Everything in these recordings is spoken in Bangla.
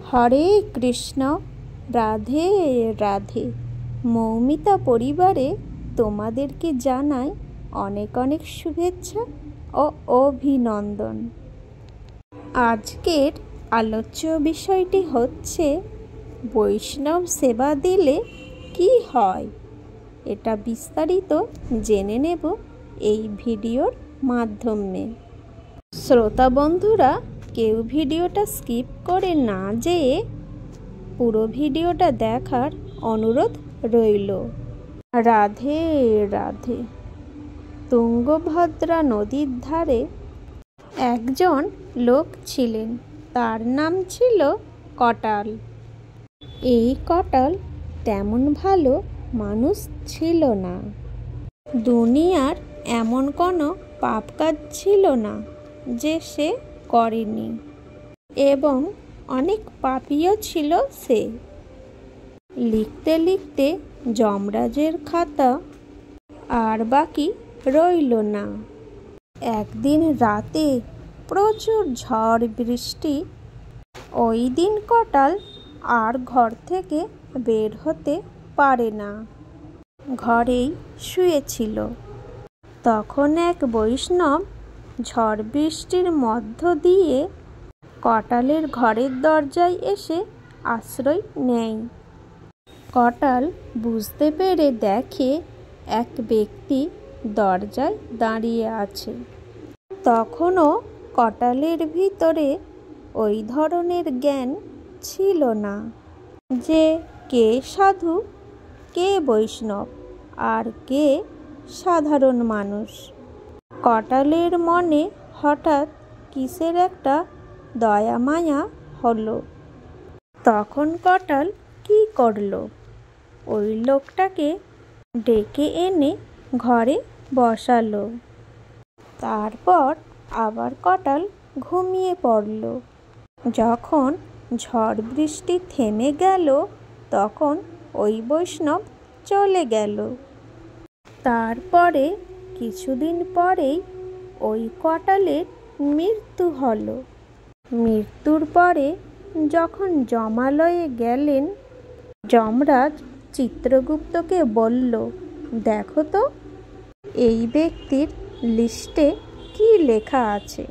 হরে কৃষ্ণ, রাধে রাধে। মৌমিতা পরিবারে তোমাদেরকে জানাই অনেক অনেক শুভেচ্ছা ও অভিনন্দন। আজকের আলোচ্য বিষয়টি হচ্ছে বৈষ্ণব সেবা দিলে কি হয়। এটা বিস্তারিত জেনে নেব এই ভিডিওর মাধ্যমে। শ্রোতা বন্ধুরা, কেউ ভিডিওটা স্কিপ করে না যেয়ে পুরো ভিডিওটা দেখার অনুরোধ রইল। রাধে রাধে। তুঙ্গভদ্রা নদীর ধারে একজন লোক ছিলেন, তার নাম ছিল কটাল। এই কটাল তেমন ভালো মানুষ ছিল না। দুনিয়ার এমন কোনো পাপ কাজ ছিল না যে সে করেনি, এবং অনেক পাপীও ছিল সে। লিখতে লিখতে যমরাজের খাতা আর বাকি রইল না। একদিন রাতে প্রচুর ঝড় বৃষ্টি। ওই দিন কটাল আর ঘর থেকে বের হতে পারে না, ঘরেই শুয়েছিল। তখন এক বৈষ্ণব ঝড় বৃষ্টির মধ্য দিয়ে কটালের ঘরের দরজায় এসে আশ্রয় নেয়। কটাল বুঝতে পেরে দেখে এক ব্যক্তি দরজায় দাঁড়িয়ে আছে। তখনও কটালের ভিতরে ওই ধরনের জ্ঞান ছিল না যে কে সাধু, কে বৈষ্ণব আর কে সাধারণ মানুষ। কটালের মনে হঠাৎ কিসের একটা দয়া মায়া হলো। তখন কটাল কি করলো, ওই লোকটাকে ডেকে এনে ঘরে বসালো। তারপর আবার কটাল ঘুমিয়ে পড়ল। যখন ঝড় বৃষ্টি থেমে গেল, তখন ওই বৈষ্ণব চলে গেল। তারপরে কিছুদিন পরেই ওই কটালের মৃত্যু হলো। মৃত্যুর পরে যখন যমালয়ে গেলেন, যমরাজ চিত্রগুপ্তকে বলল, দেখো তো এই ব্যক্তির লিস্টে কি লেখা আছে।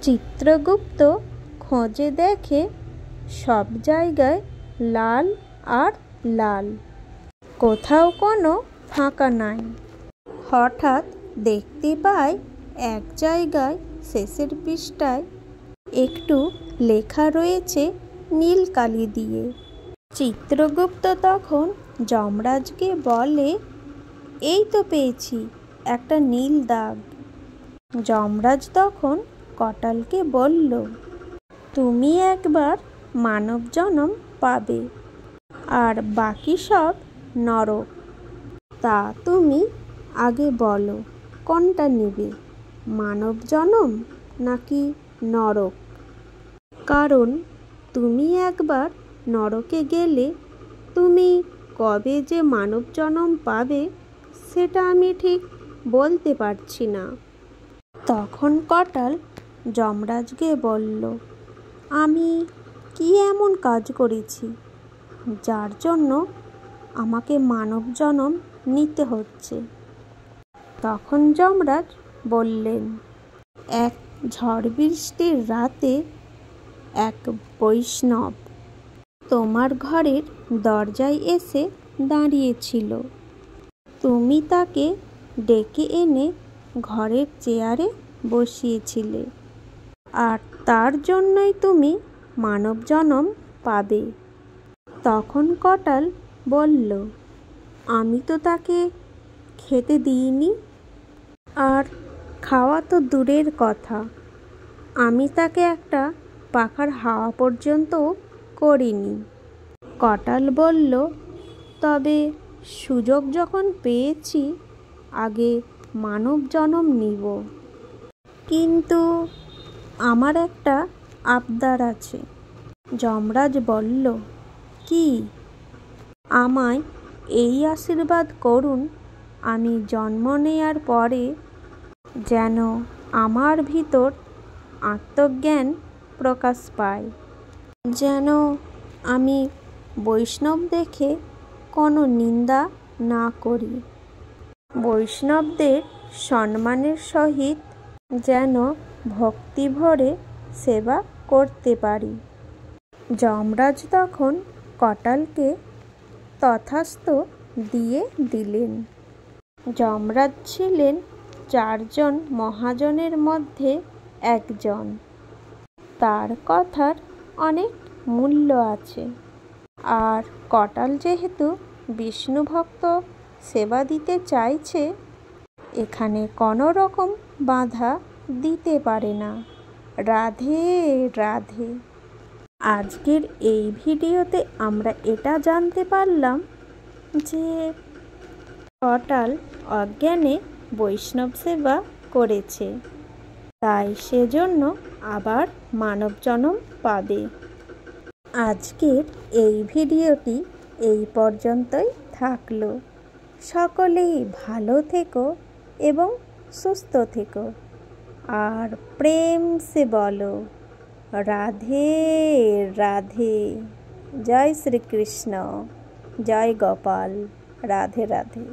চিত্রগুপ্ত খোঁজে দেখে সব জায়গায় লাল আর লাল, কোথাও কোনো ফাঁকা নাই। হঠাৎ দেখতে পায় এক জায়গায় শেষের পৃষ্ঠায় একটু লেখা রয়েছে নীল কালি দিয়ে। চিত্রগুপ্ত তখন যমরাজকে বলে, এই তো পেয়েছি একটা নীল দাগ। যমরাজ তখন কটালকে বলল, তুমি একবার মানব জন্ম পাবে, আর বাকি সব নরক। তা তুমি আগে বলো কোনটা নেবে, মানব জন্ম নাকি নরক? কারণ তুমি একবার নরকে গেলে তুমি কবে যে মানব জন্ম পাবে সেটা আমি ঠিক বলতে পারছি না। তখন কটাল যমরাজকে বলল, আমি কি এমন কাজ করেছি যার জন্য আমাকে মানব জন্ম নিতে হচ্ছে? তখন যমরাজ বললেন, এক ঝড় বৃষ্টির রাতে এক বৈষ্ণব তোমার ঘরের দরজায় এসে দাঁড়িয়েছিল। তুমি তাকে ডেকে এনে ঘরের চেয়ারে বসিয়েছিলে, আর তার জন্যই তুমি মানব জন্ম পাবে। তখন কটাল বলল, আমি তো তাকে খেতে দিইনি, আর খাওয়া তো দূরের কথা, আমি তাকে একটা পাখার হাওয়া পর্যন্তও করিনি। কটাল বলল, তবে সুযোগ যখন পেয়েছি আগে মানব জন্ম নিব, কিন্তু আমার একটা আবদার আছে। যমরাজ বলল, কি? আমায় এই আশীর্বাদ করুন, আমি জন্ম নেয়ার পরে যেন আমার ভিতর আত্মজ্ঞান প্রকাশ পায়। যেন আমি বৈষ্ণব দেখে কোনো নিন্দা না করি। বৈষ্ণবদের সম্মানের সহিত যেন ভক্তি ভরে সেবা করতে পারি। যমরাজ তখন কটালকে তথাস্তু দিয়ে দিলেন। যমরাজ ছিলেন 4 জন মহাজনের মধ্যে একজন। তার কথার অনেক মূল্য আছে। আর কটাল যেহেতু বিষ্ণু ভক্ত সেবা দিতে চাইছে, এখানে কোনো রকম বাধা দিতে পারে না। রাধে রাধে। আজকের এই ভিডিওতে আমরা এটা জানতে পারলাম যে কটাল অজ্ঞানে বৈষ্ণব সেবা করেছে, তাই সেজন্য আবার মানব জন্ম পাবে। আজকের এই ভিডিওটি এই পর্যন্তই থাকলো। সকলেই ভালো থেকো এবং সুস্থ থেকো। আর প্রেম সে বলো রাধে রাধে। জয় শ্রীকৃষ্ণ, জয় গোপাল, রাধে রাধে।